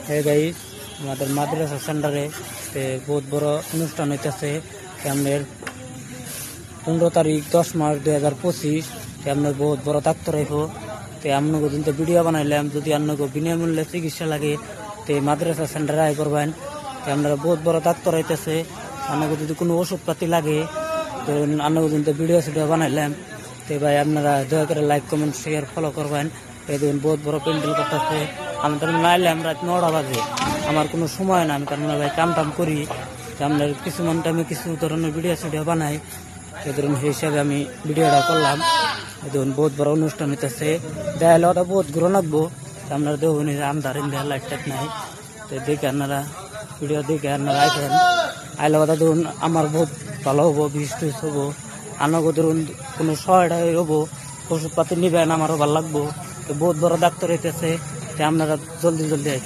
Hey guys, আমাদের মাদ্রাসা সেন্টারে বহুত বড় অনুষ্ঠান হইতেছে। আমাদের 15 তারিখ 10 মার্চ 2025 আমাদের বহুত বড় ডাক্তার আইব। আপনাকে কিন্তু ভিডিও বানাইলাম, যদি আপনাকে বিনামূল্যে চিকিৎসা লাগে তো মাদ্রাসা সেন্টারে আই করবেন। আপনারা বহুত বড় ডাক্তার হইতেছে। আপনাকে যদি কোনো ওষুধ পাতি লাগে তো আপনাকে কিন্তু ভিডিও বানাইলাম। তো ভাই আপনারা দয়া করে লাইক কমেন্ট শেয়ার ফলো করবেন। এই দেখুন বহুত বড় প্যান্ডেল করতেছে। আমি তার নাইলাম রাত 9টা বাজে, আমার কোনো সময় না, আমি তার ভাই কাম টাম করি। আপনার কিছুমান টাইমে কিছু ধরনের ভিডিও বানাই, এই ধরুন সেই হিসাবে আমি ভিডিওটা করলাম। এই দেখুন বহুত বড় অনুষ্ঠান হইতেছে। দেখালে ওটা বহুত ঘুরে রাখবো। আপনারা দেখুন আন্ধার ইন্ডিয়া লাইট টাইট নাই, তো দেখে আপনারা ভিডিও দেখে আপনারা আইসেন। আইলে কথা ধরুন আমার বহুত ভালো হবো, বৃষ্টি হবো। আপনাকে ধরুন কোনো সহায়তা হবো, ওষুধপাতি নিবেন, আমারও ভালো লাগবো। তো বহুত বড় ডাক্তার হইতেছে, আপনারা জলদি জলদি আইসেন।